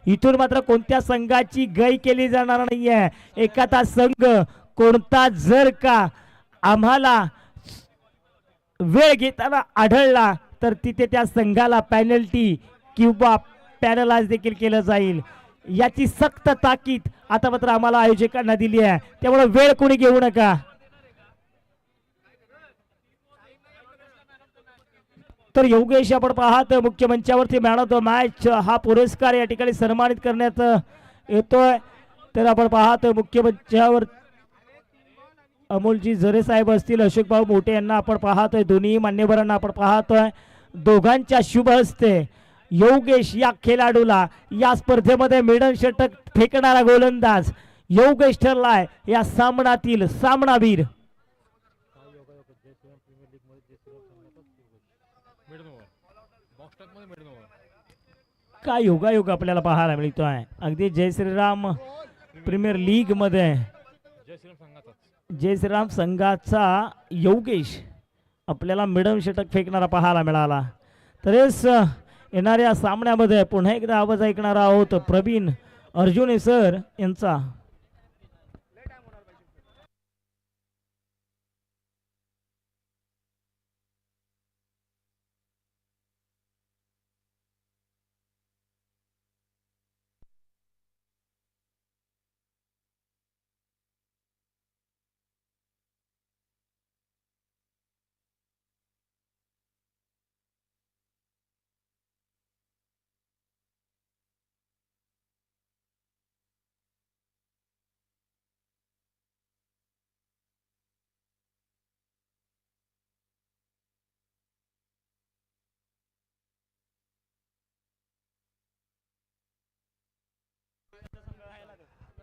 इथून मात्र कोणत्या संघाची गय केली जाणार नाहीये. एखादा संघ कोणता जर का आम्हाला वेळ घेताना आढळला तर तिथे त्या संघाला पेनल्टी किंवा पॅनलाइज देखील केलं जाईल. याची सक्त ताकीद आता मात्र आम्हाला आयोजकांना दिली आहे. त्यामुळे वेळ कोणी घेऊ नका. तर योगेश आपण पाहत मुख्य मंचावरती मॅन ऑफ द मॅच हा पुरस्कार या ठिकाणी सन्मानित करण्यात येतोय. तर आपण पाहत मुख्य मंचावर अमोलजी झरे साहेब असतील, अशोक भाऊ मोठे यांना आपण पाहतोय, दोन्ही मान्यवरांना आपण पाहतोय. दोघांच्या शुभ हस्ते योगेश या खेळाडूला या स्पर्धेमध्ये मिडन षटक फेकणारा गोलंदाज योगेश ठरलाय या सामनातील सामनावीर. काय योगायोग आपल्याला पाहायला मिळतोय. अगदी जय श्रीराम प्रीमियर लीग मध्ये जय श्रीराम संघाचा योगेश आपल्याला मिडन षटक फेकणारा पाहायला मिळाला. तरेच येणाऱ्या सामन्यामध्ये पुन्हा एकदा आवाज ऐकणार आहोत प्रवीण अर्जुने सर यांचा.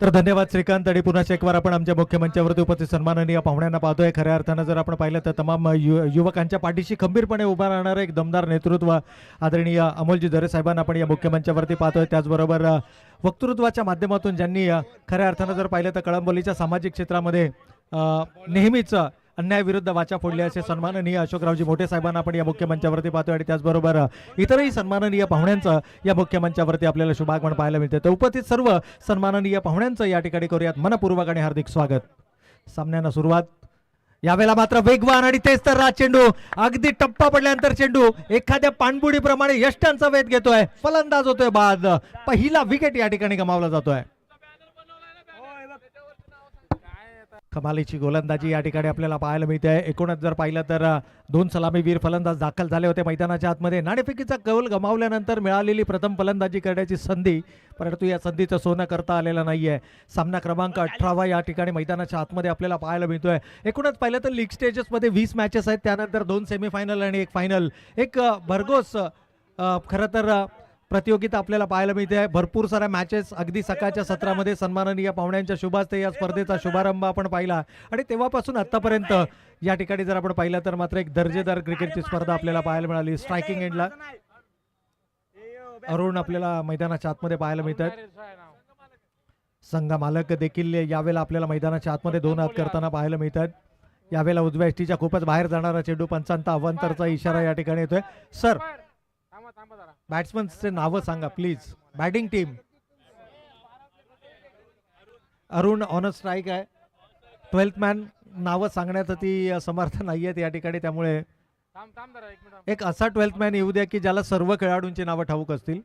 तर धन्यवाद श्रीकांत. आणि पुन्हा एक बार आपण आमच्या मुख्य मंचावरती उपस्थित सन्माननीय पाहुण्यांना पाहतोय. खऱ्या अर्थानं जर आपण पाहिलं तर तमाम युवकांच्या पाठीशी खंबीरपणे उभा राहणारं एक दमदार नेतृत्व आदरणीय अमोलजी झरे साहेबांना आपण या मुख्य मंचावरती पाहतोय. त्याचबरोबर वक्तृत्वाच्या माध्यमातून ज्यांनी खऱ्या अर्थानं जर पाहिलं तर कळंबोलीच्या सामाजिक क्षेत्रामध्ये नेहमीच अन्यायाविरुद्ध वाचा फोडली असे सन्माननीय अशोकरावजी मोठे साहेबांना आपण या मुख्य मंचावरती पाहतोय. आणि त्याचबरोबर इतरही सन्माननीय पाहुण्यांचं या मुख्य मंचावरती आपल्याला शुभागमन पाहायला मिळते. तर उपस्थित सर्व सन्माननीय पाहुण्यांचं या ठिकाणी करूयात मनपूर्वक आणि हार्दिक स्वागत. सामन्याला सुरुवात यावेळेला मात्र वेगवान आणि तेच तर राज चेंडू अगदी टप्पा पडल्यानंतर चेंडू एखाद्या पाणबुडीप्रमाणे यष्टांचा वेध घेतोय. फलंदाज होतोय बाद. पहिला विकेट या ठिकाणी गमावला जातोय. कमालीची गोलंदाजी या ठिकाणी आपल्याला पाहायला मिळते. एकूणच जर पाहिलं तर दोन सलामीवीर फलंदाज दाखल झाले होते मैदानाच्या आतमध्ये. नाणेफेकीचा कौल गमावल्यानंतर मिळालेली प्रथम फलंदाजी करण्याची संधी, परंतु या संधीचं सोनं करता आलेलं नाहीये. सामना क्रमांक 18 या ठिकाणी मैदानाच्या आतमध्ये आपल्याला पाहायला मिळतोय. एकूणच पाहिलं तर लीग स्टेजेसमध्ये 20 मॅचेस आहेत. त्यानंतर 2 सेमीफायनल आणि 1 फायनल. एक भरघोस खरं तर प्रतियोगिता आपल्याला पाहायला मिळते. भरपूर साऱ्या मॅचेस अगदी सकाळच्या सत्रामध्ये सन्माननीय पाहुण्यांच्या शुभास्ते या स्पर्धेचा शुभारंभ आपण पाहिला. आणि तेव्हापासून आतापर्यंत या ठिकाणी जर आपण पाहिलं तर मात्र एक दर्जेदार क्रिकेटची स्पर्धा आपल्याला पाहायला मिळाली. स्ट्रायकिंग एंडला अरुण आपल्याला मैदानाच्या आतमध्ये पाहायला मिळतात. संघ मालक देखील यावेळेला आपल्याला मैदानाच्या आतमध्ये 2 हात करताना पाहायला मिळतात. यावेळेला उजव्या एसटीच्या खूपच बाहेर जाणारा चेंडू पंचांचा अवांतरचा इशारा या ठिकाणी येतोय. सर बॅट्समनचे नाव सांगा please. Batting team Arun on strike आहे. 12th मॅन नावं सांगण्यासाठी समर्थ नाहीयेत या ठिकाणी. त्यामुळे एक असा 12th मॅन येऊ द्या की ज्याला सर्व खेळाडूंची नावं ठाऊक असतील.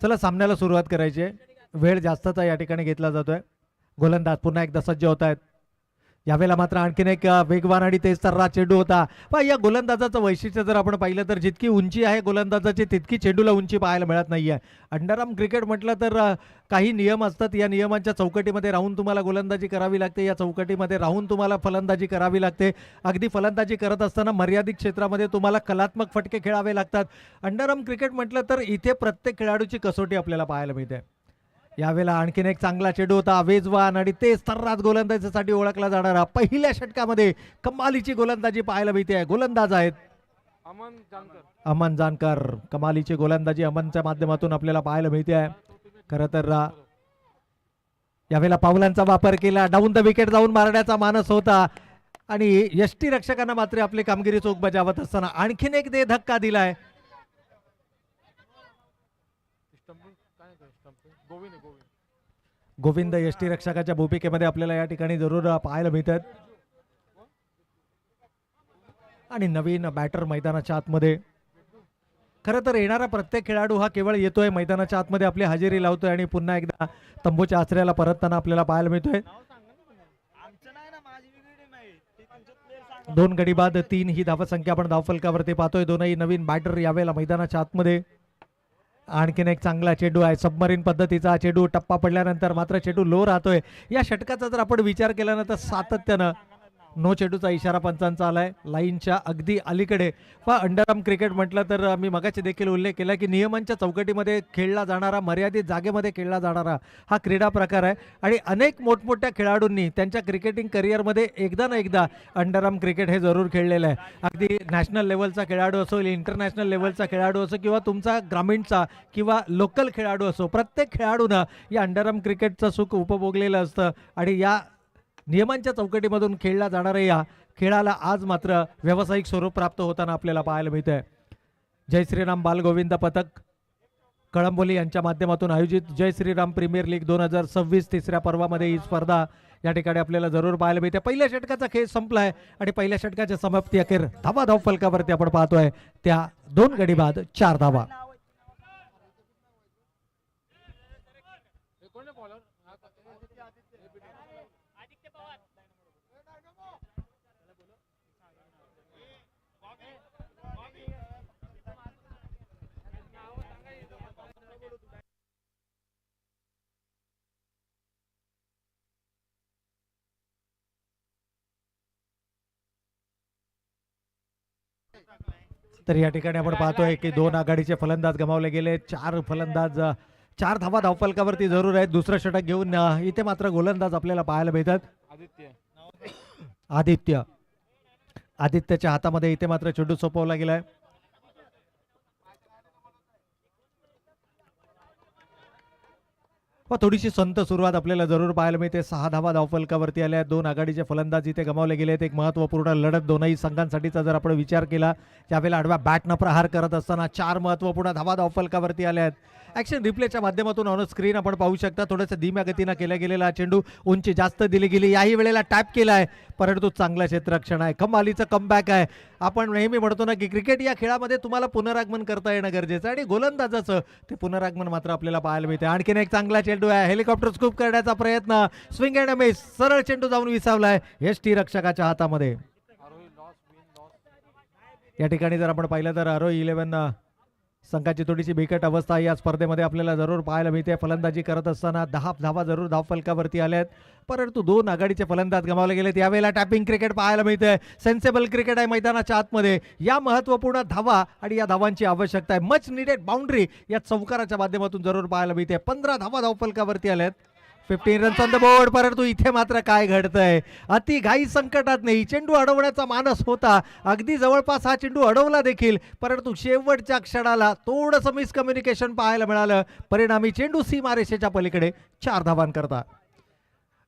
चला सामन्याला सुरुवात करायची आहे. वेळ जास्तचा या ठिकाणी घेतला जातोय. गोलंदाज पुन्हा एकदा सज्ज होत आहेत. यावेळेला मात्र आणखीन एक वेगवान आणि तेज तर्रा चेंडू होता. पण या गोलंदाजाचं वैशिष्ट्य जर आपण पाहिलं तर जितकी उंची आहे गोलंदाजाची तितकी चेंडूला उंची पाहायला मिळत नाहीये. अंडरआर्म क्रिकेट म्हटलं तर काही नियम असतात. या नियमांच्या चौकटीमध्ये राहून तुम्हाला गोलंदाजी करावी लागते. या चौकटीमध्ये राहून तुम्हाला फलंदाजी करावी लागते. अगदी फलंदाजी करत असताना मर्यादित क्षेत्रामध्ये तुम्हाला कलात्मक फटके खेळावे लागतात. अंडरआर्म क्रिकेट म्हटलं तर इथे प्रत्येक खेळाडूची कसोटी आपल्याला पाहायला मिळते. यावेळेला आणखीन एक चांगला चेंडू होता. वेजवान आणि तेज तर्राच गोलंदाजीसाठी ओळखला जाणारा पहिल्या षटकामध्ये कमालीची गोलंदाजी पाहायला मिळते. गोलंदाज आहेत अमन जानकर. कमालीची गोलंदाजी अमनच्या माध्यमातून आपल्याला पाहायला मिळते. खरं तर यावेळेला पावलांचा वापर केला. डाऊन द विकेट जाऊन मारण्याचा मानस होता. आणि यष्टी रक्षकांना मात्र आपली कामगिरी चोख बजावत असताना आणखीन एक दे धक्का दिलाय. गोविंद यष्टी रक्षकाच्या भूमिकेमध्ये आपल्याला या ठिकाणी जरूर पाहायला मिळतात. आणि नवीन बॅटर मैदानाच्या आतमध्ये. खरं तर येणारा प्रत्येक खेळाडू हा केवळ येतोय मैदानाच्या आतमध्ये आपली हजेरी लावतोय आणि पुन्हा एकदा तंबूच्या आचऱ्याला परतताना आपल्याला पाहायला मिळतोय. 2 गडी बाद 3 ही धावसंख्या आपण धावफलकावरती पाहतोय. दोनही नवीन बॅटर यावेळेला मैदानाच्या आतमध्ये. आणखीन एक चांगला चेंडू आहे, सबमरीन पद्धतीचा चेंडू. टप्पा पडल्यानंतर मात्र चेंडू लो राहतोय. या षटकाचा जर आपण विचार केला ना तर सातत्यानं नो चेंडूचा इशारा पंचांचा आलाय लाईनच्या अगदी अलीकडे. वा अंडरआर्म क्रिकेट म्हटलं तर मी मगाशी देखील उल्लेख केला की नियमांच्या चौकटीमध्ये खेळला जाणारा, मर्यादित जागेमध्ये खेळला जाणारा हा क्रीडा प्रकार आहे. आणि अनेक मोठमोठ्या खेळाडूंनी त्यांच्या क्रिकेटिंग करिअरमध्ये एकदा ना एकदा अंडरआर्म क्रिकेट हे जरूर खेळलेलं आहे. अगदी नॅशनल लेवलचा खेळाडू असो, इंटरनॅशनल लेवलचा खेळाडू असो किंवा तुमचा ग्रामीणचा किंवा लोकल खेळाडू असो, प्रत्येक खेळाडूनं या अंडरआर्म क्रिकेटचं सुख उपभोगलेलं असतं. आणि या नियमांच्या चौकटीमधून खेळला जाणाऱ्या या खेळाला आज मात्र व्यावसायिक स्वरूप प्राप्त होताना आपल्याला पाहायला मिळतंय. जय श्रीराम बालगोविंद पथक कळंबोली यांच्या माध्यमातून आयोजित जय श्रीराम प्रीमियर लीग 2026 तिसऱ्या पर्वामध्ये ही स्पर्धा या ठिकाणी आपल्याला जरूर पाहायला मिळते. पहिल्या षटकाचा खेळ संपलाय आणि पहिल्या षटकाच्या समाप्ती अखेर धाव फलकावरती आपण पाहतोय त्या 2 गडी बाद 4 धावा. तर या ठिकाणी आपण पाहतोय की 2 आघाडीचे फलंदाज गमावले गेले. 4 फलंदाज 4 धावा धावफलकावरती जरूर आहेत. दुसरं षटक घेऊन इथे मात्र गोलंदाज आपल्याला पाहायला मिळतात. आदित्यच्या हातामध्ये इथे मात्र चेंडू सोपवला गेलाय. थोडीशी संत सुरुवात आपल्याला जरूर पाहायला मिळते. 6 धावा धावफलकावरती आल्या. 2 आघाडीचे फलंदाज इथे गमावले गेलेत. एक महत्वपूर्ण लढत दोनही संघांसाठीचा जर आपण विचार केला त्यावेळेला आडव्या बॅटनं प्रहार करत असताना 4 महत्वपूर्ण धावा धावफलकावरती आल्या आहेत. ऍक्शन रिप्लेच्या माध्यमातून ऑन स्क्रीन आपण पाहू शकता. थोडंसं धीम्या गतीनं केला गेलेला चेंडू उंची जास्त दिली गेली. याही वेळेला टॅप केलाय परंतु चांगलं क्षेत्ररक्षण आहे. कमालीचं कमबॅक आहे. आपण नेहमी म्हणतो ना की क्रिकेट या खेळामध्ये तुम्हाला पुनरागमन करता येणं गरजेचं आहे आणि गोलंदाजाचं ते पुनरागमन मात्र आपल्याला पाहायला मिळते. आणखीन एक चांगला चेंडू आहे. हेलिकॉप्टर स्कूप करण्याचा प्रयत्न, स्विंग अँड मिस, सरळ चेंडू जाऊन विसावलाय यष्टी रक्षकाच्या हातामध्ये. या ठिकाणी जर आपण पाहिलं तर आरोही 11 संघाची थोडीशी बिकट अवस्था या स्पर्धेमध्ये आपल्याला जरूर पाहायला मिळते. फलंदाजी करत असताना 10 धावा जरूर धावफलकावरती आल्यात परंतु 2 आघाडीचे फलंदाज गमावले गेलेत. यावेळेला टॅपिंग क्रिकेट पाहायला मिळते. सेन्सेबल क्रिकेट आहे मैदानाच्या आतमध्ये. या महत्वपूर्ण धावा आणि या धावांची आवश्यकता आहे. मच निडेड बाउंड्री या चौकाराच्या माध्यमातून जरूर पाहायला मिळते. 15 धावा धावफलकावरती आल्यात. 15 रन्स ऑन द बोर्ड. परंतु इथे मात्र काय घडतंय, अति घाई संकटात नाही. चेंडू अडवण्याचा मानस होता. अगदी जवळपास हा चेंडू अडवला देखील परंतु शेवटच्या क्षणाला थोडंसं मिसकम्युनिकेशन पाहायला मिळालं. परिणामी चेंडू सीमारेषेच्या पलीकडे 4 धावांकरता.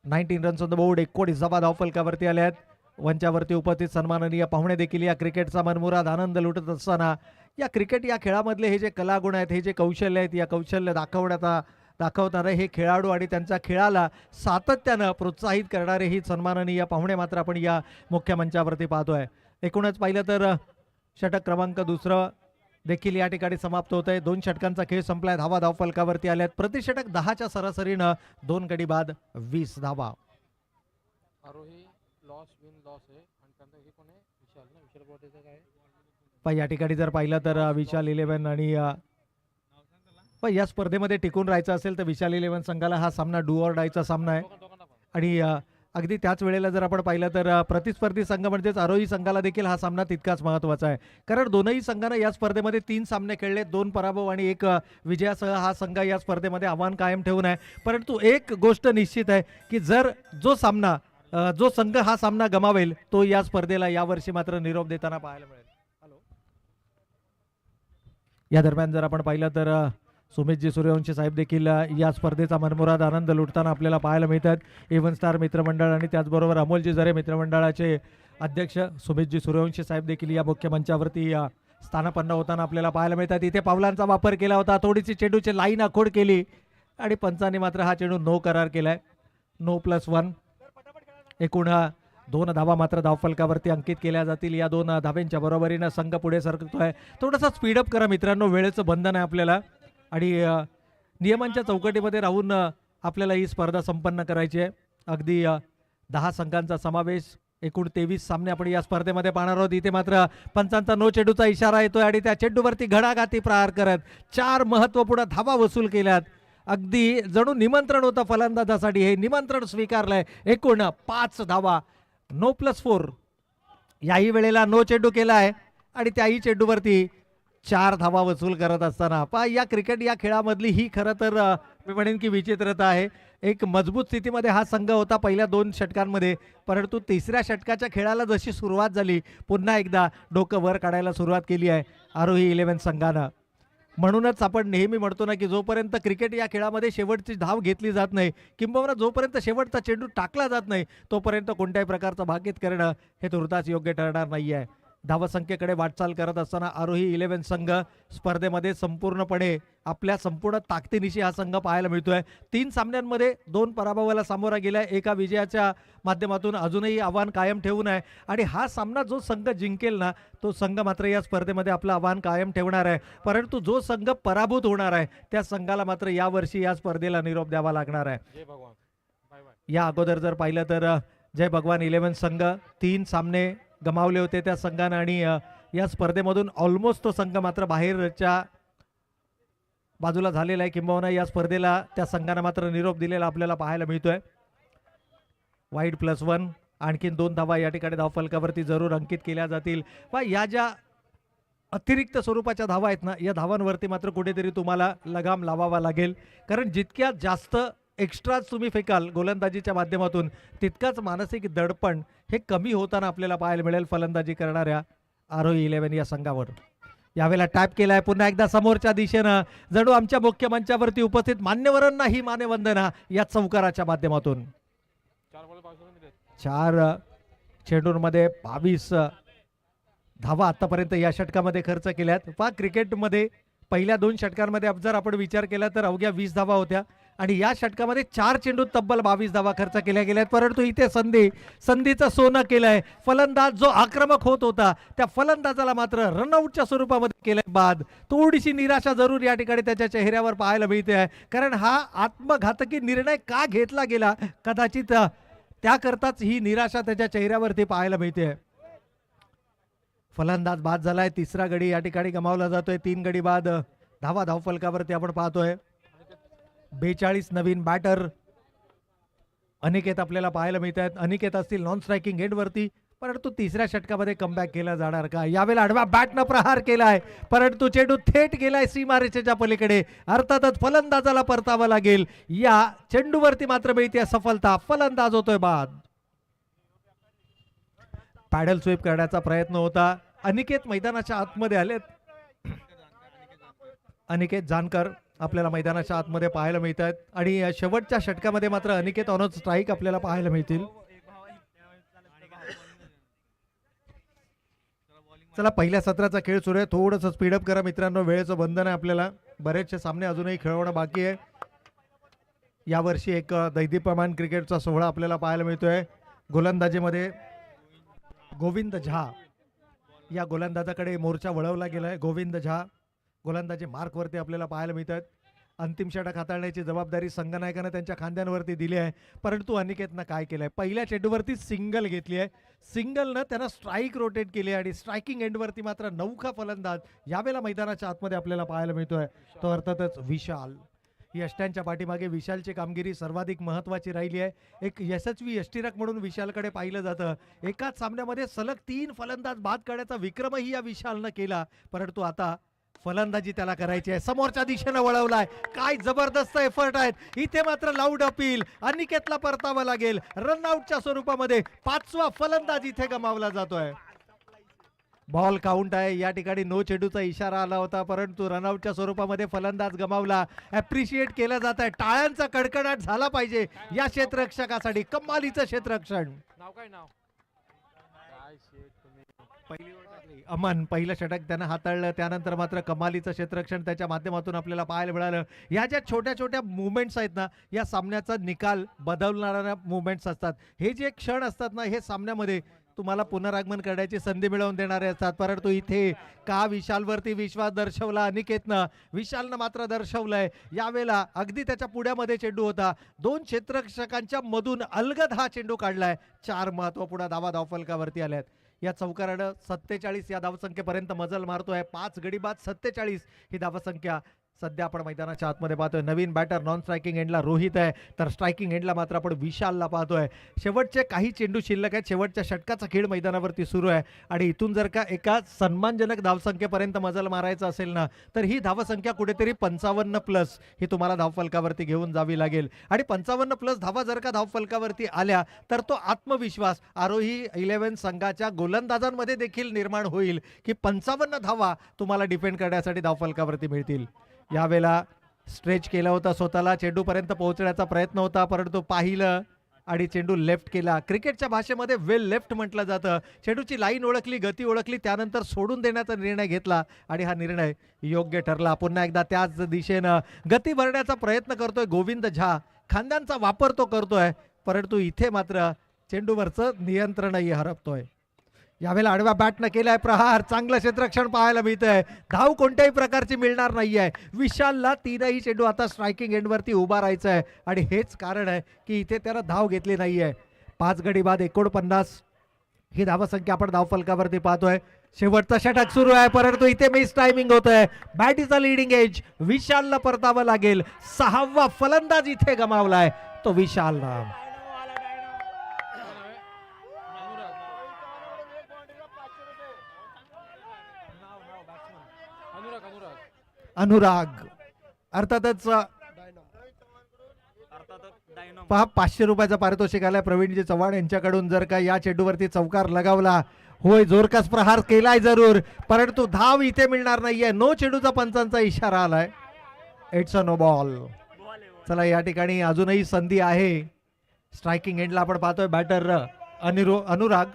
19 रन्स ऑन द बोर्ड. 19 धावा धावफलकावरती आल्यात. मंचावरती उपस्थित सन्माननीय पाहुणे देखील या क्रिकेटचा मनमुराद आनंद लुटत असताना या क्रिकेट या खेळामधले हे जे कलागुण आहेत, हे जे कौशल्य आहेत, या कौशल्य दाखवणारे हे खेळाडू आणि त्यांच्या खेळाला सातत्यानं प्रोत्साहित करणारे ही सन्माननीय पाहुणे मात्र आपण या मुख्य मंचावरती पाहतोय. एकूणच पाहिलं तर षटक क्रमांक 2 देखील या ठिकाणी समाप्त होत आहे. 2 षटकांचा खेळ संपलाय. धावा धावफलकावरती आल्यात. प्रतिषटक 10च्या सरासरीनं 2 गडी बाद 20 धावा. या ठिकाणी जर पाहिलं तर विशाल 11 आणि या स्पर्धेमध्ये टिकून राहायचं असेल तर विशाल 11 संघाला हा सामना डू ऑर डायचा सामना आहे. आणि अगदी त्याच वेळेला जर आपण पाहिलं तर प्रतिस्पर्धी संघ म्हणजेच आरोही संघाला देखील हा सामना तितकाच महत्त्वाचा आहे. कारण दोनही संघांना या स्पर्धेमध्ये 3 सामने खेळले, 2 पराभव आणि 1 विजयासह हा संघ या स्पर्धेमध्ये आव्हान कायम ठेवून आहे. परंतु एक गोष्ट निश्चित आहे की जर जो संघ हा सामना गमावेल तो या स्पर्धेला यावर्षी मात्र निरोप देताना पाहायला मिळेल. या दरम्यान जर आपण पाहिलं तर सुमितजी सूर्यवंशी साहेब देखील या स्पर्धेचा मनमुराद आनंद लुटताना आपल्याला पाहायला मिळतात. इव्हन स्टार मित्रमंडळ आणि त्याचबरोबर अमोलजी जरे मित्रमंडळाचे अध्यक्ष सुमितजी सूर्यवंशी साहेब देखील या मुख्य मंचावरती स्थानापन्न होताना आपल्याला पाहायला मिळतात. इथे पावलांचा वापर केला होता, थोडीशी चेंडूची लाईन आखोड केली आणि पंचांनी मात्र हा चेंडू नो करार केलाय. नो +1. एकूण 2 धावा मात्र धावफलकावरती अंकित केल्या जातील. या 2 धाब्यांच्या बरोबरीनं संघ पुढे सरकतोय. थोडासा स्पीडअप करा मित्रांनो, वेळेचं बंधन आहे आपल्याला आणि नियमांच्या चौकटीमध्ये राहून आपल्याला ही स्पर्धा संपन्न करायची आहे. अगदी 10 संघांचा समावेश, एकूण 23 सामने आपण या स्पर्धेमध्ये पाहणार आहोत. इथे मात्र पंचांचा नो चेंडूचा इशारा येतोय आणि त्या चेंडूवरती घणाघाती प्रहार करत 4 महत्वपूर्ण धावा वसूल केल्यात. अगदी जणू निमंत्रण होतं फलंदाजासाठी, हे निमंत्रण स्वीकारलंय. एकूण 5 धावा, नो +4. याही वेळेला नो चेंडू केला आहे आणि त्याही चेंडूवरती 4 धावा वसूल करत असताना या क्रिकेट या खेळामधली ही खरं तर मी म्हणेन की विचित्रता आहे. एक मजबूत स्थितीमध्ये हा संघ होता पहिल्या 2 षटकांमध्ये, परंतु तिसऱ्या षटकाच्या खेळाला जशी सुरुवात झाली पुन्हा एकदा डोकं वर काढायला सुरुवात केली आहे आरोही 11 संघानं. म्हणूनच आपण नेहमी म्हणतो ना की जोपर्यंत क्रिकेट या खेळामध्ये शेवटची धाव घेतली जात नाही, किंबहुना जोपर्यंत शेवटचा चेंडू टाकला जात नाही, तोपर्यंत कोणत्याही प्रकारचं भाकीत करणं हे तुर्तास योग्य ठरणार नाही आहे. धावसंख्येकडे वाटचाल करत असताना आरोही 11 संघ स्पर्धेमध्ये संपूर्णपणे आपल्या संपूर्ण ताकदीनिशी हा संघ पाहायला मिळतोय. 3 सामन्यांमध्ये 2 पराभवाला सामोरा गेलाय, एका विजयाच्या माध्यमातून अजूनही आव्हान कायम ठेवून आहे आणि हा सामना जो संघ जिंकेल ना तो संघ मात्र या स्पर्धेमध्ये आपलं आव्हान कायम ठेवणार आहे. परंतु जो संघ पराभूत होणार आहे त्या संघाला मात्र यावर्षी या स्पर्धेला निरोप द्यावा लागणार आहे. या अगोदर जर पाहिलं तर जय भगवान 11 संघ 3 सामने गमावले होते त्या संघानं आणि या स्पर्धेमधून ऑलमोस्ट तो संघ मात्र बाहेरच्या बाजूला झालेला आहे, किंबहुना या स्पर्धेला त्या संघानं मात्र निरोप दिलेला आपल्याला पाहायला मिळतोय. वाईड +1. आणखीन 2 धावा या ठिकाणी धावफलकावरती जरूर अंकित केल्या जातील. पण या ज्या अतिरिक्त स्वरूपाच्या धावा आहेत ना, या धावांवरती मात्र कुठेतरी तुम्हाला लगाम लावावा लागेल, कारण जितक्या जास्त एक्स्ट्राच तुम्ही फेकाल गोलंदाजीच्या माध्यमातून तितकाच मानसिक दडपण हे कमी होताना आपल्याला पाहायला मिळेल फलंदाजी करणाऱ्या आरोही 11 या संघावर. यावेळेला टॅप केलाय पुन्हा एकदा समोरच्या दिशेनं, जणू आमच्या मुख्य मंचावरती उपस्थित मान्यवरांना ही मान्यवंदना या चौकाराच्या माध्यमातून. 4 चेंडूंमध्ये 22 धावा आतापर्यंत या षटकामध्ये खर्च केल्यात. क्रिकेटमध्ये पहिल्या 2 षटकांमध्ये जर आपण विचार केला तर अवघ्या 20 धावा होत्या आणि या षटकामध्ये 4 चेंडूत तब्बल 22 धावा खर्च केल्या गेल्यात. परंतु इथे संधीचं सोनं केलंय. फलंदाज जो आक्रमक होत होता त्या फलंदाजाला मात्र रनआउटच्या स्वरूपामध्ये केलंय बाद. थोडीशी निराशा जरूर या ठिकाणी त्याच्या चेहऱ्यावर पाहायला मिळते आहे, कारण हा आत्मघातकी निर्णय का घेतला गेला कदाचित त्याकरताच ही निराशा त्याच्या चेहऱ्यावरती पाहायला मिळते. फलंदाज बाद झालाय. 3रा गडी या ठिकाणी गमावला जातोय. 3 गडी बाद धावा धावफलकावरती आपण पाहतोय. 42 नवीन बॅटर अनिकेत आपल्याला पाहायला मिळत आहेत. अनिकेत असतील नॉन स्ट्रायकिंग एंडवरती, परंतु 3ऱ्या षटकामध्ये कमबॅक केला जाणार का? यावेळेला आडव्या बॅटनं प्रहार केलाय, परंतु चेंडू थेट गेलाय सीमारेषेच्या पलीकडे. अर्थातच फलंदाजाला परतावा लागेल. या चेंडूवरती मात्र मिळते सफलता. फलंदाज होतोय बाद. पॅडल स्वीप करण्याचा प्रयत्न होता. अनिकेत मैदानाच्या आतमध्ये आलेत. अनिकेत जानकर आपल्याला मैदानाच्या आतमध्ये पाहायला मिळत आहेत आणि शेवटच्या षटकामध्ये मात्र अनिकेत ऑन स्ट्राईक आपल्याला पाहायला मिळतील. चला, पहिल्या सत्राचा खेळ सुरू आहे. थोडंसं स्पीडअप करा मित्रांनो, वेळेचं बंधन आहे आपल्याला. बरेचसे सामने अजूनही खेळवणं बाकी आहे. यावर्षी एक दैदिप्यमान क्रिकेटचा सोहळा आपल्याला पाहायला मिळतोय. गोलंदाजीमध्ये गोविंद झा या गोलंदाजाकडे मोर्चा वळवला गेलाय. गोविंद झा गोलंदाजी मार्कवरती आपल्याला पाहायला मिळतात. अंतिम षटक हाताळण्याची जबाबदारी संघनायकानं त्यांच्या खांद्यांवरती दिली आहे. परंतु अनिकेतनं काय केलंय, पहिल्या चेंडूवरती सिंगल घेतली आहे. सिंगलनं त्यांना स्ट्राईक रोटेट केली आणि स्ट्रायकिंग एंडवरती मात्र नौखा फलंदाज यावेळेला मैदानाच्या आतमध्ये आपल्याला पाहायला मिळतोय, तो अर्थातच विशाल. यष्ट्यांच्या पाठीमागे विशालची कामगिरी सर्वाधिक महत्त्वाची राहिली आहे. एक यशस्वी यष्टिरक म्हणून विशालकडे पाहिलं जातं. एकाच सामन्यामध्ये सलग 3 फलंदाज बाद करण्याचा विक्रमही या विशालनं केला. परंतु आता फलंदाजी त्याला करायची आहे. समोरच्या दिशेनं वळवलाय. काय जबरदस्त एफर्ट आहेत. इथे मात्र लाऊड अपील. अनिकेतला परतावा लागेल. रनआउटच्या स्वरूपामध्ये 5वा फलंदाज इथे गमावला जातोय. बॉल काउंट आहे. या ठिकाणी नो चेंडूचा इशारा आला होता, परंतु रनआउटच्या स्वरूपामध्ये फलंदाज गमावला. ऍप्रिशिएट केलं जात आहे. टाळ्यांचा कडकडाट झाला पाहिजे या क्षेत्ररक्षकासाठी. कमालीचं क्षेत्ररक्षण. अमन पहिलं षटक त्यानं हाताळलं, त्यानंतर मात्र कमालीचं क्षेत्ररक्षण त्याच्या माध्यमातून आपल्याला पाहायला मिळालं. या ज्या छोट्या छोट्या मुवमेंट्स आहेत ना, या सामन्याचा निकाल बदलणाऱ्या मुवमेंट्स असतात. हे जे क्षण असतात ना, हे सामन्यामध्ये तुम्हाला पुनरागमन करण्याची संधी मिळवून देणारे असतात. परंतु इथे का विशालवरती विश्वास दर्शवला अनिकेतनं, विशालनं मात्र दर्शवलंय. यावेळेला अगदी त्याच्या पुढ्यामध्ये चेंडू होता, दोन क्षेत्ररक्षकांच्या मधून अलगद हा चेंडू काढलाय. 4 महत्वपूर्ण धावा धावफलकावरती आल्यात. या चौकारानं 47 या धावसंख्येपर्यंत मजल मारतोय. 5 गडी बाद 47 ही धावसंख्या सध्या आपण मैदानाच्या आतमध्ये पाहतोय. नवीन बॅटर नॉन स्ट्रायकिंग एंडला रोहित आहे, तर स्ट्रायकिंग एंडला मात्र आपण विशालला पाहतोय. शेवटचे काही चेंडू शिल्लक आहेत. शेवटच्या षटकाचा खेळ मैदानावरती सुरू आहे आणि इथून जर का एका सन्मानजनक धावसंख्येपर्यंत मजल मारायचं असेल ना, तर ही धावसंख्या कुठेतरी 55+ ही तुम्हाला धावफलकावरती घेऊन जावी लागेल. आणि 55+ धावा जर का धावफलकावरती आल्या तर तो आत्मविश्वास आरोही 11 संघाच्या गोलंदाजांमध्ये देखील निर्माण होईल की 55 धावा तुम्हाला डिफेंड करण्यासाठी धावफलकावरती मिळतील. यावेळेला स्ट्रेच केला होता स्वतःला, चेंडूपर्यंत पोहोचण्याचा प्रयत्न होता, परंतु पाहिलं आणि चेंडू लेफ्ट केला. क्रिकेटच्या भाषेमध्ये वेल लेफ्ट म्हटलं जातं. चेंडूची लाईन ओळखली, गती ओळखली, त्यानंतर सोडून देण्याचा निर्णय घेतला आणि हा निर्णय योग्य ठरला. पुन्हा एकदा त्याच दिशेनं गती भरण्याचा प्रयत्न करतोय गोविंद झा, खांद्यांचा वापर तो करतोय, परंतु इथे मात्र चेंडूवरचं नियंत्रणही हरपतोय. यावेळेला आडव्या बॅटनं केलाय प्रहार, चांगलं क्षेत्ररक्षण पाहायला मिळतंय. धाव कोणत्याही प्रकारची मिळणार नाहीये. विशालला 3ही चेंडू आता स्ट्रायकिंग एंडवरती उभा राहायचं आहे आणि हेच कारण आहे की इथे त्यानं धाव घेतली नाहीये. 5 गडी बाद 49 ही धावसंख्या आपण धावफलकावरती पाहतोय. शेवटचा षटक सुरू आहे, परंतु इथे मिस टायमिंग होत आहे. Bat is a leading edge, विशालला परतावं लागेल. 6वा फलंदाज इथे गमावलाय तो विशाल राम. अनुराग अर्थातच 500 रुपयाचा पारितोषिक आलाय प्रवीणजी चव्हाण यांच्याकडून. जर का या चेंडूवरती चौकार लगावला, होय जोरकस प्रहार केलाय जरूर, परंतु धाव इथे मिळणार नाहीये. नो चेंडूचा पंचांचा इशारा आलाय. It's a no ball. चला या ठिकाणी अजूनही संधी आहे. स्ट्रायकिंग एंडला आपण पाहतोय बॅटर अनुराग.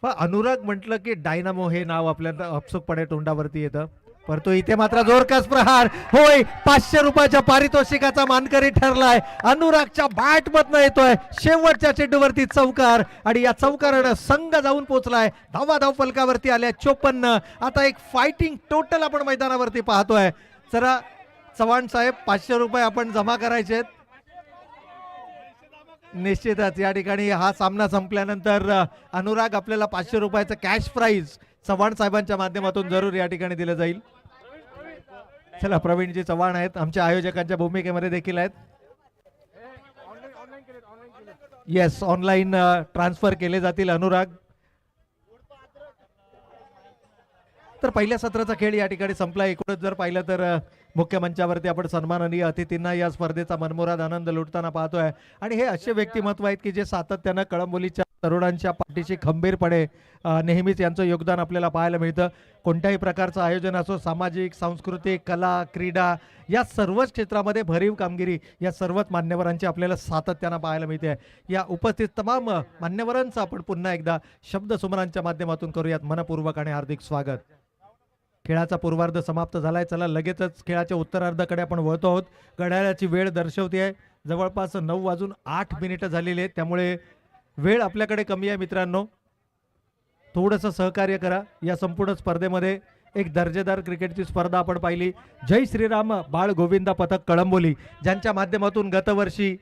अनुराग म्हटलं की डायनामो हे नाव आपल्याला अपसुकपणे तोंडावरती येतं, परंतु इथे मात्र जोरकस प्रहार. होय 500 रुपयाच्या पारितोषिकाचा मानकरी ठरलाय. अनुरागच्या बॅट मधनं येतोय शेवटच्या चेंडूवरती चौकार आणि या चौकारानं संघ जाऊन पोहोचलाय. धाव फलकावरती आल्या 54. आता एक फायटिंग टोटल आपण मैदानावरती पाहतोय. जरा चव्हाण साहेब 500 रुपये आपण जमा करायचे निश्चितच. या ठिकाणी हा सामना संपल्यानंतर अनुराग आपल्याला 500 रुपयाचं कॅश प्राइज चव्हाण साहेबांच्या माध्यमातून जरूर या ठिकाणी दिलं जाईल. चला प्रवीणजी चव्हाण आहेत, आमच्या आयोजकांच्या भूमिकेमध्ये देखील आहेत. येस, ऑनलाईन ट्रान्सफर केले जातील अनुराग. तर पहिल्या सत्राचा खेळ या ठिकाणी संपला. एकूणच जर पाहिलं तर मुख्य मंचावरती आपण सन्माननीय अतिथींना या स्पर्धेचा मनमुराद आनंद लुटताना पाहतोय आणि हे असे व्यक्तिमत्व आहेत की जे सातत्यानं कळंबोलीच्या तरुणांच्या पाठीशी खंबीरपणे नेहमीच यांचं योगदान आपल्याला पाहायला मिळतं. कोणत्याही प्रकारचं आयोजन असो, सामाजिक, सांस्कृतिक, कला, क्रीडा या सर्वच क्षेत्रामध्ये भरीव कामगिरी या सर्वच मान्यवरांची आपल्याला सातत्यानं पाहायला मिळते. या उपस्थित तमाम मान्यवरांचं आपण पुन्हा एकदा शब्दसुमनांच्या माध्यमातून करूयात मनपूर्वक आणि हार्दिक स्वागत. खेळाचा पूर्वार्ध समाप्त झालाय. चला लगेचच खेळाच्या उत्तरार्धाकडे आपण वळतो आहोत. घड्याळाची वेळ दर्शवते जवळपास 9:08 झालेली आहे, त्यामुळे वेळ आपल्याकडे कमी आहे. मित्रांनो, थोडंसं सहकार्य करा. या संपूर्ण स्पर्धेमध्ये एक दर्जेदार क्रिकेटची स्पर्धा आपण पाहिली. जय श्रीराम बाळ गोविंदा पथक कळंबोली ज्यांच्या माध्यमातून गतवर्षी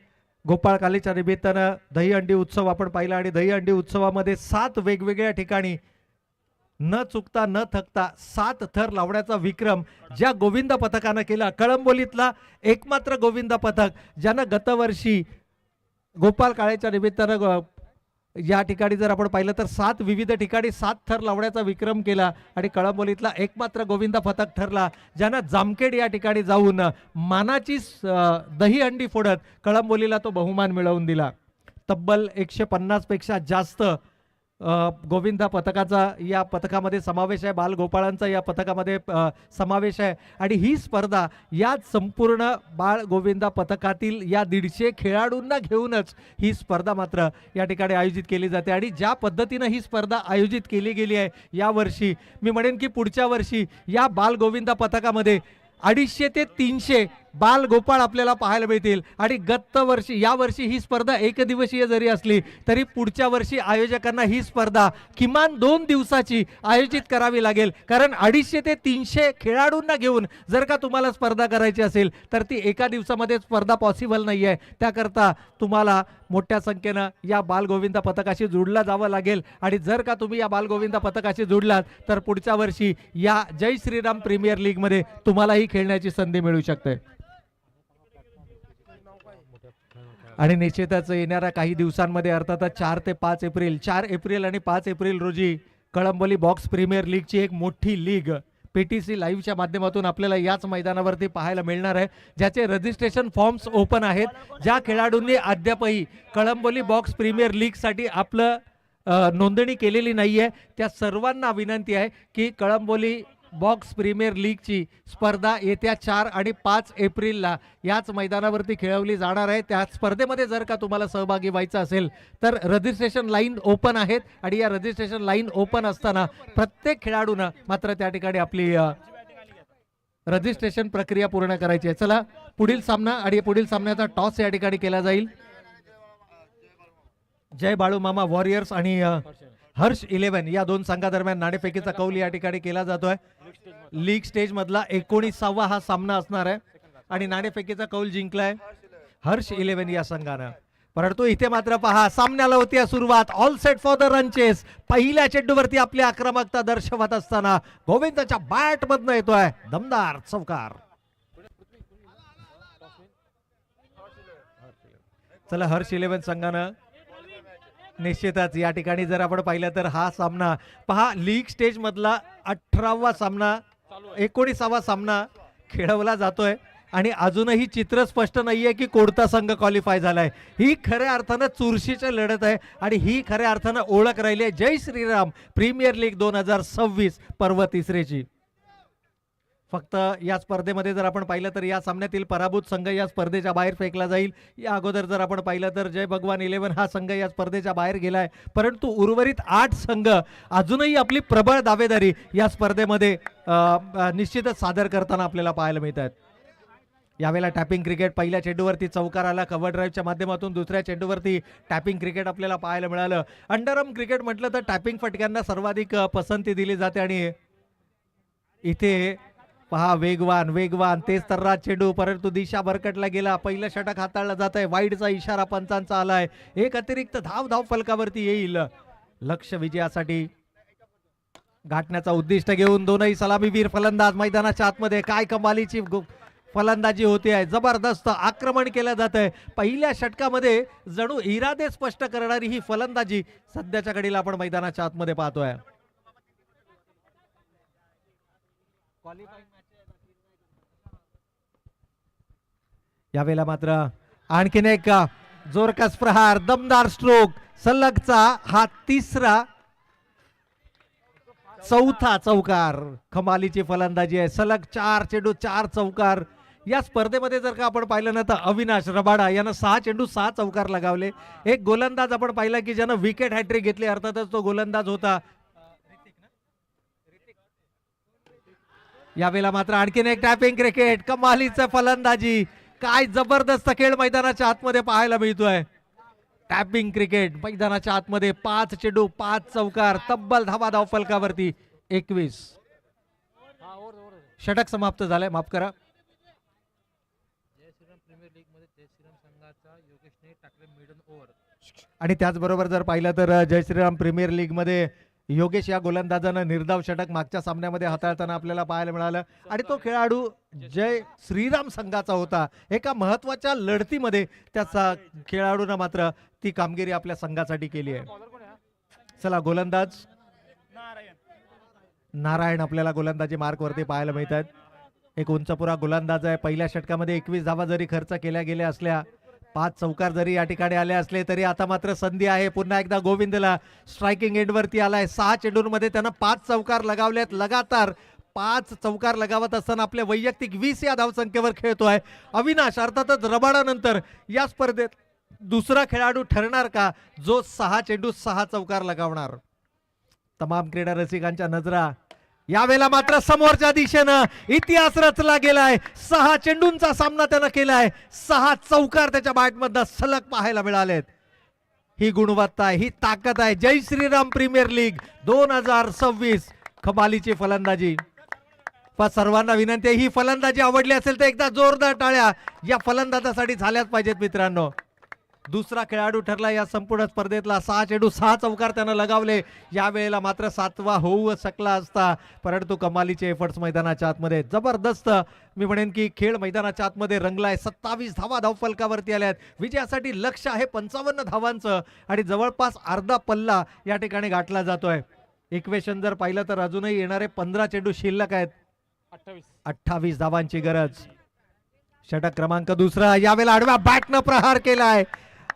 गोपाळकालीच्या निमित्तानं दहीहंडी उत्सव आपण पाहिला आणि दहीहंडी उत्सवामध्ये 7 वेगवेगळ्या ठिकाणी न चुकता न थकता 7 थर लावण्याचा विक्रम ज्या गोविंदा पथकानं केला, कळंबोलीतला एकमात्र गोविंदा पथक ज्यानं गतवर्षी गोपाल काळेच्या निमित्तानं या ठिकाणी जर आपण पाहिलं तर 7 विविध ठिकाणी 7 थर लावण्याचा विक्रम केला आणि कळंबोलीतला एकमात्र गोविंदा पथक ठरला ज्यानं जामखेड या ठिकाणी जाऊन मानाची दहीहंडी फोडत कळंबोलीला तो बहुमान मिळवून दिला. तब्बल 150 पेक्षा जास्त गोविंदा पथकाचा या पथकामध्ये समावेश आहे, बालगोपाळांचा या पथकामध्ये समावेश आहे. आणि ही स्पर्धा या संपूर्ण बाळ गोविंदा पथकातील या 150 खेळाडूंना घेऊनच ही स्पर्धा मात्र या ठिकाणी आयोजित केली जाते. आणि ज्या पद्धतीनं ही स्पर्धा आयोजित केली गेली आहे यावर्षी, मी म्हणेन की पुढच्या वर्षी या बाल गोविंदा पथकामध्ये 250 ते 300 बाल गोपाळ आपल्याला पाहायला मिळतील. आणि गत वर्षी या वर्षी ही स्पर्धा एकदिवसीय जरी असली तरी पुढच्या वर्षी आयोजकांना ही स्पर्धा किमान 2 दिवसाची आयोजित करावी लागेल. कारण 250 ते 300 खेळाडूंना घेऊन जर का तुम्हाला स्पर्धा करायची असेल तर ती एका दिवसामध्ये स्पर्धा पॉसिबल नाही आहे. त्याकरता तुम्हाला मोठ्या संख्येनं या बालगोविंदा पथकाशी जोडलं जावं लागेल. आणि जर का तुम्ही या बालगोविंदा पथकाशी जोडलात तर पुढच्या वर्षी या जय श्रीराम प्रीमियर लीगमध्ये तुम्हालाही खेळण्याची संधी मिळू शकते. आणि निश्चितच येणाऱ्या काही दिवसांमध्ये अर्थातच 4 ते 5 एप्रिल 4 एप्रिल आणि 5 एप्रिल रोजी कळंबोली बॉक्स प्रीमियर लीगची एक मोठी लीग PTC लाईव्हच्या माध्यमातून आपल्याला याच मैदानावरती पाहायला मिळणार आहे, ज्याचे रजिस्ट्रेशन फॉर्म्स ओपन आहेत. ज्या खेळाडूंनी अद्यापही कळंबोली बॉक्स प्रीमियर लीगसाठी आपलं नोंदणी केलेली नाही आहे त्या सर्वांना विनंती आहे की कळंबोली बॉक्स प्रीमियर लीगची स्पर्धा येत्या 4 आणि 5 एप्रिलला याच मैदानावरती खेळवली जाणार आहे. त्या स्पर्धेमध्ये जर का तुम्हाला सहभागी व्हायचं असेल तर रजिस्ट्रेशन लाईन ओपन आहेत. आणि या रजिस्ट्रेशन लाईन ओपन असताना प्रत्येक खेळाडूनं मात्र त्या ठिकाणी आपली रजिस्ट्रेशन प्रक्रिया पूर्ण करायची आहे. चला पुढील सामना आणि पुढील सामन्याचा टॉस या ठिकाणी केला जाईल. जय बाळू मामा वॉरियर्स आणि हर्ष 11 या दोन संघादरम्यान नाणेफेकीचा कौल या ठिकाणी केला जातोय. लीग स्टेज मधला 19वा हा सामना असणार आहे आणि नाणेफेकीचा कौल जिंकलाय हर्ष 11 या संघानं. परंतु इथे मात्र पहा सामन्याला होती सुरुवात. All set for the run chase. पहिल्या चेंडूवरती आपली आक्रमकता दर्शवत असताना गोविंदाच्या बॅट मधनं येतोय दमदार चौकार. चला हर्ष 11 संघानं निश्चितच या ठिकाणी जर आपण पाहिलं तर हा सामना पहा लीग स्टेज मधला 18वा सामना 19वा सामना खेळवला जातोय आणि अजूनही चित्र स्पष्ट नाहीये की कोणता संघ क्वालिफाय झालाय. ही खऱ्या अर्थानं चुरशीची लढत आहे आणि ही खऱ्या अर्थानं ओळख राहिली आहे जय श्रीराम प्रीमियर लीग 2026 पर्व तिसरेची. फक्त या स्पर्धेमध्ये जर आपण पाहिलं तर या सामन्यातील पराभूत संघ या स्पर्धेच्या बाहेर फेकला जाईल. या अगोदर जर आपण पाहिलं तर जय भगवान 11 हा संघ या स्पर्धेच्या बाहेर गेलाय. परंतु उर्वरित 8 संघ अजूनही आपली प्रबळ दावेदारी या स्पर्धेमध्ये निश्चितच सादर करताना आपल्याला पाहायला मिळत आहेत. यावेळेला टॅपिंग क्रिकेट पहिल्या चेंडूवरती चौकार आला कव्हर ड्राईव्हच्या माध्यमातून. दुसऱ्या चेंडूवरती टॅपिंग क्रिकेट आपल्याला पाहायला मिळालं. अंडरआर्म क्रिकेट म्हटलं तर टॅपिंग फटक्यांना सर्वाधिक पसंती दिली जाते आणि इथे पहा वेगवान वेगवान तेज तर्राट चेंडू परंतु दिशा भरकटला गेला. पहिलं षटक हाताळलं जात आहे. वाईडचा इशारा पंचांचा आलाय. एक अतिरिक्त धाव फलकावरती येईल. लक्ष विजयासाठी गाठण्याचा उद्दिष्ट घेऊन दोनही सलामीवीर फलंदाज मैदानाच्या आतमध्ये. काय कमालीची फलंदाजी होते आहे. जबरदस्त आक्रमण केलं जात आहे. पहिल्या षटकामध्ये जणू इरादे स्पष्ट करणारी ही फलंदाजी सध्याच्या घडीला आपण मैदानाच्या आतमध्ये पाहतोय. यावेळेला मात्र आणखीन एक जोरकस प्रहार दमदार स्ट्रोक. सलगचा हा तिसरा चौथा चौकार. कमालीची फलंदाजी आहे. सलग 4 चेंडू 4 चौकार. या स्पर्धेमध्ये जर का आपण पाहिलं ना तर अविनाश रबाडा यानं 6 चेंडू 6 चौकार लगावले. एक गोलंदाज आपण पाहिला की ज्यानं विकेट हॅट्रिक घेतली अर्थातच तो गोलंदाज होता. यावेळेला मात्र आणखीन एक टॅपिंग क्रिकेट. कमालीचं फलंदाजी. काय जबरदस्त खेळ मैदानाच्या आतमध्ये पाहायला मिळतोय. टॅपिंग क्रिकेट मैदानाच्या आतमध्ये 5 चेंडू 5 चौकार. तब्बल धाव फलकावरती 21. षटक समाप्त झालंय. माफ करा. आणि त्याचबरोबर जर पाहिलं तर जय श्रीराम प्रीमियर लीग मध्ये योगेश या गोलंदाजानं निर्धाव षटक मागच्या सामन्यामध्ये हाताळताना आपल्याला पाहायला मिळालं आणि तो खेळाडू जय श्रीराम संघाचा होता. एका महत्वाच्या लढतीमध्ये त्याचा खेळाडूनं मात्र ती कामगिरी आपल्या संघासाठी केली आहे. चला गोलंदाज नारायण आपल्याला गोलंदाजी मार्क वरती पाहायला मिळतात. एक उंचपुरा गोलंदाज आहे. पहिल्या षटकामध्ये 21 धावा जरी खर्च केल्या गेल्या असल्या 5 चौकार जरी या ठिकाणी आले असले तरी आता मात्र संधी आहे पुन्हा एकदा गोविंदला. स्ट्रायकिंग एंडवरती आलाय. 6 चेंडूंमध्ये त्यानं 5 चौकार लगावलेत लगातार. 5 चौकार लगावत असताना आपल्या वैयक्तिक 20 या धावसंख्येवर खेळतोय अविनाश. अर्थातच रबाडानंतर या स्पर्धेत दुसरा खेळाडू ठरणार का जो 6 चेंडू 6 चौकार लगावणार. तमाम क्रीडा रसिकांच्या नजरा यावेळेला मात्र समोरच्या दिशेनं इतिहास रचला गेलाय. 6 चेंडूंचा सामना त्यानं केलाय. 6 चौकार त्याच्या बॅटमधनं सलग पाहायला मिळालेत. ही गुणवत्ता आहे, ही ताकद आहे. जय श्रीराम प्रीमियर लीग 2026 कमालीची फलंदाजी. सर्वांना विनंती आहे, ही फलंदाजी आवडली असेल तर एकदा जोरदार टाळ्या या फलंदाजासाठी झाल्याच पाहिजेत मित्रांनो. दुसरा खेळाडू ठरला या संपूर्ण स्पर्धेतला. 6 चेंडू 6 चौकार त्यानं लगावले. या वेळेला मात्र 7वा होऊ शकला असता परंतु कमालीचे एफर्ट्स मैदानाच्या आतमध्ये जबरदस्त मी म्हणेन की खेळ मैदानाच्या आतमध्ये रंगलाय. 27 धावा धावफलकावरती आल्यात. विजयासाठी लक्ष आहे 55 धावांचं आणि जवळपास अर्धा पल्ला या ठिकाणी गाठला जातोय. इक्वेशन जर पाहिलं तर अजूनही येणारे 15 चेंडू शिल्लक आहेत. 28 धावांची गरज. षटक क्रमांक दुसरा. यावेळेला आडव्या बॅटनं प्रहार केलाय.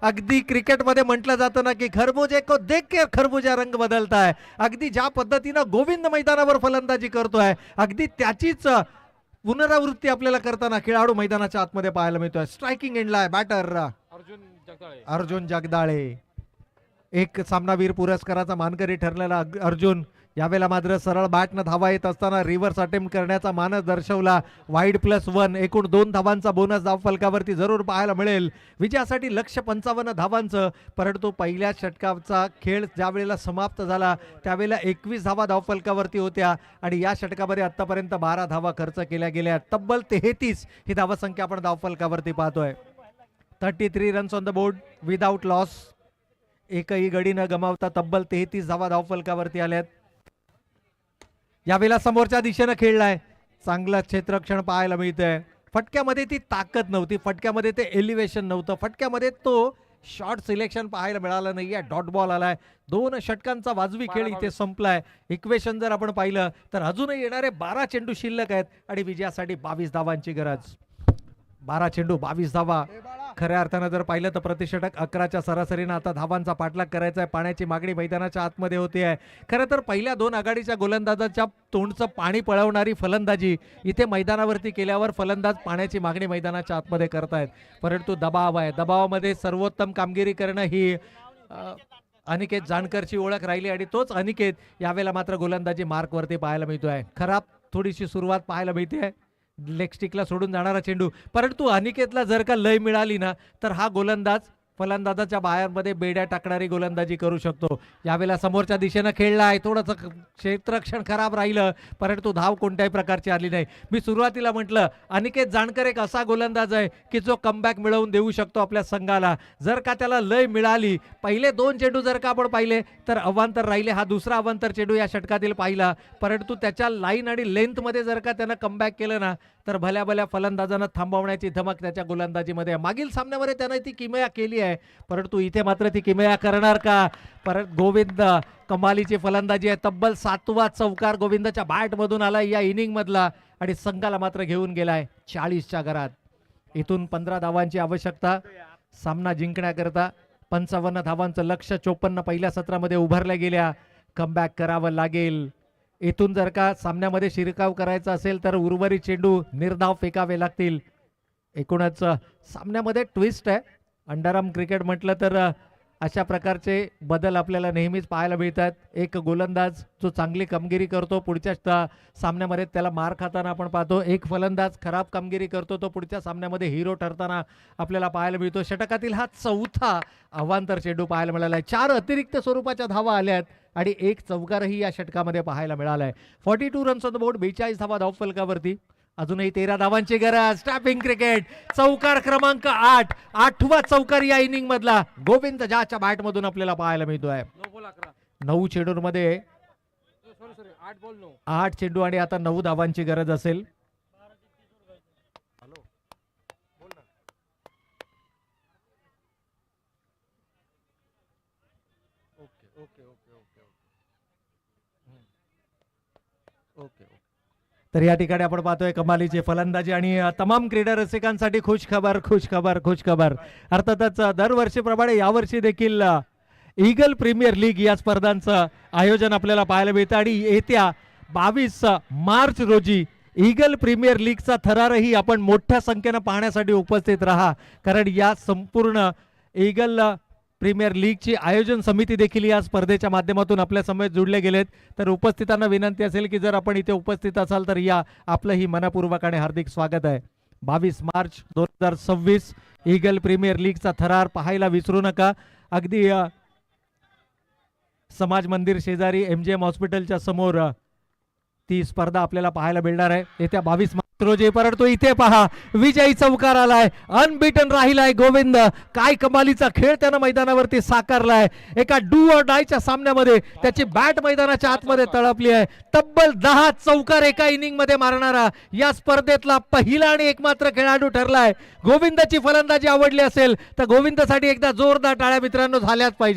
अगदी क्रिकेटमध्ये म्हटलं जातं ना की खरबूजे को देख के खरबूजा रंग बदलताय. अगदी ज्या पद्धतीनं गोविंद मैदानावर फलंदाजी करतोय अगदी त्याचीच पुनरावृत्ती आपल्याला करताना खेळाडू मैदानाच्या आतमध्ये पाहायला मिळतोय. स्ट्रायकिंग एंडला आहे बॅटर अर्जुन जगदाळे. एक सामनावीर पुरस्काराचा मानकरी ठरलेला अर्जुन यावेळेला मात्र सरळ बॅटनं धावा येत असताना रिव्हर्स अटेम्प्ट करण्याचा मानस दर्शवला. वाईड +1 एकूण 2 धावांचा बोनस धावफलकावरती जरूर पाहायला मिळेल. विजयासाठी लक्ष 55 धावांचं. परंतु पहिल्या षटकाचा खेळ ज्या वेळेला समाप्त झाला त्यावेळेला 21 धावा धावफलकावरती होत्या आणि या षटकामध्ये आतापर्यंत 12 धावा खर्च केल्या गेल्या. तब्बल 33 ही धावसंख्या आपण धावफलकावरती पाहतोय. 33 runs on the board without loss. एकही गडी न गमावता तब्बल 33 धावा धावफलकावरती आल्यात. यावेळेला समोरच्या दिशेनं खेळलाय. चांगलं क्षेत्ररक्षण पाहायला मिळतंय. फटक्यामध्ये ती ताकद नव्हती, फटक्यामध्ये ते एलिव्हेशन नव्हतं, फटक्यामध्ये तो शॉट सिलेक्शन पाहायला मिळालं नाहीये. डॉट बॉल आलाय. 2 षटकांचा वाजवी खेळ इथे संपलाय. इक्वेशन जर आपण पाहिलं तर अजूनही येणारे 12 चेंडू शिल्लक आहेत आणि विजयासाठी 22 धावांची गरज. 12 चेंडू 22 धावा. खऱ्या अर्थानं जर पाहिलं तर प्रतिषटक 11च्या सरासरीनं आता धावांचा पाठलाग करायचा आहे. पाण्याची मागणी मैदानाच्या आतमध्ये होते आहे. खरं तर पहिल्या 2 आघाडीच्या गोलंदाजाच्या तोंडचं पाणी पळवणारी फलंदाजी इथे मैदानावरती केल्यावर फलंदाज पाण्याची मागणी मैदानाच्या आतमध्ये करतायत. परंतु दबाव आहे. दबावामध्ये सर्वोत्तम कामगिरी करणं ही अनिकेत जानकरची ओळख राहिली आणि तोच अनिकेत यावेळेला मात्र गोलंदाजी मार्कवरती पाहायला मिळतोय. खराब थोडीशी सुरुवात पाहायला मिळते. लेग स्टिकला सोडून जाणारा चेंडू. परंतु अनिकेतला जर का लय मिळाली ना तर हा गोलंदाज फलंदाजाच्या बाहेरमध्ये बेड्या टाकणारी गोलंदाजी करू शकतो. यावेळेला समोरच्या दिशेनं खेळलाय. थोडंसं क्षेत्ररक्षण खराब राहिलं परंतु धाव कोणत्याही प्रकारची आली नाही. मी सुरुवातीला म्हटलं अनिकेत जानकर एक असा गोलंदाज आहे की जो कमबॅक मिळवून देऊ शकतो आपल्या संघाला. जर का त्याला लय मिळाली, पहिले 2 चेंडू जर का आपण पाहिले तर अवांतर राहिले. हा दुसरा अवांतर चेंडू या षटकातील पाहिला. परंतु त्याच्या लाईन आणि लेंथमध्ये जर का त्यानं कमबॅक केलं ना तर भल्या भल्या फलंदाजांना थांबवण्याची धमक त्याच्या गोलंदाजीमध्ये. मागील सामन्यामध्ये त्यानं ती किमया केली आहे परंतु इथे मात्र ती किमया करणार का. परत गोविंद कमालीची फलंदाजी आहे. तब्बल 7वा चौकार गोविंदच्या बॅटमधून आलाय या इनिंग मधला आणि संघाला मात्र घेऊन गेलाय 40च्या घरात. इथून 15 धावांची आवश्यकता सामना जिंकण्याकरता. 55 धावांचं लक्ष 54 पहिल्या सत्रामध्ये उभारल्या गेल्या. कमबॅक करावं लागेल. इथून जर का सामन्यामध्ये शिरकाव करायचा असेल तर उर्वरित चेंडू निर्धाव फेकावे लागतील. एकूणच सामन्यामध्ये ट्विस्ट आहे. अंडरआर्म क्रिकेट म्हटलं तर अशा प्रकारचे बदल आपल्याला नेहमीच पाहायला मिळतात. एक गोलंदाज जो चांगली कामगिरी करतो पुढच्या सामन्यामध्ये त्याला मार खाताना आपण पाहतो. एक फलंदाज खराब कामगिरी करतो तो पुढच्या सामन्यामध्ये हिरो ठरताना आपल्याला पाहायला मिळतो. षटकातील हा 4था अवांतर चेंडू पाहायला मिळाला आहे. 4 अतिरिक्त स्वरूपाच्या धावा आल्यात आणि 1 चौकारही या षटकामध्ये पाहायला मिळालाय. 42 रन्स ऑन द बोर्ड. 42 धावा धावफलकावरती. अजूनही 13 धावांची गरज. Tapping cricket. चौकार क्रमांक 8. 8वा चौकार या इनिंग मधला गोविंद जाच्या बॅट मधून आपल्याला पाहायला मिळतोय. 9 चेंडूंमध्ये 8 चेंडू आणि आता 9 धावांची गरज असेल. तर या ठिकाणी आपण पाहतोय कमालीची फलंदाजी आणि तमाम क्रीडा रसिकांसाठी खुश खबर खुश खबर खुश खबर. अर्थातच दरवर्षीप्रमाणे यावर्षी देखील ईगल प्रीमियर लीग या स्पर्धांचं आयोजन आपल्याला पाहायला मिळतं आणि येत्या 22 मार्च रोजी ईगल प्रीमियर लीगचा थरारही आपण मोठ्या संख्येनं पाहण्यासाठी उपस्थित राहा, कारण या संपूर्ण ईगल प्रीमियर लीगची आयोजन समिती देखील या स्पर्धेच्या माध्यमातून आपल्या समोर जुळले गेलेत. तर उपस्थितांना विनंती असेल की जर आपण इथे उपस्थित असाल तर या, आपलंही मनपूर्वक आणि हार्दिक स्वागत आहे. 22 मार्च 2026 ईगल प्रीमियर लीगचा थरार पाहायला विसरू नका. अगदी समाज मंदिर शेजारी MGM हॉस्पिटलच्या समोर ती स्पर्धा आपल्याला पाहायला मिळणार आहे येत्या 22 मार्च रोजी. परंतु इथे पहा, विजयी चौकार आलाय, अनबीटन राहिलाय गोविंद. काय कमालीचा खेळ त्यानं मैदानावरती साकारलाय. एका डू ऑर डायच्या सामन्यामध्ये त्याची बॅट मैदानाच्या आतमध्ये तळपली आहे. तब्बल 10 चौकार एका इनिंग मध्ये मारणारा या स्पर्धेतला पहिला आणि एकमात्र खेळाडू ठरलाय. गोविंदाची फलंदाजी आवडली असेल तर गोविंदासाठी एकदा जोरदार टाळ्या मित्रांनो झाल्याच पाहिजे.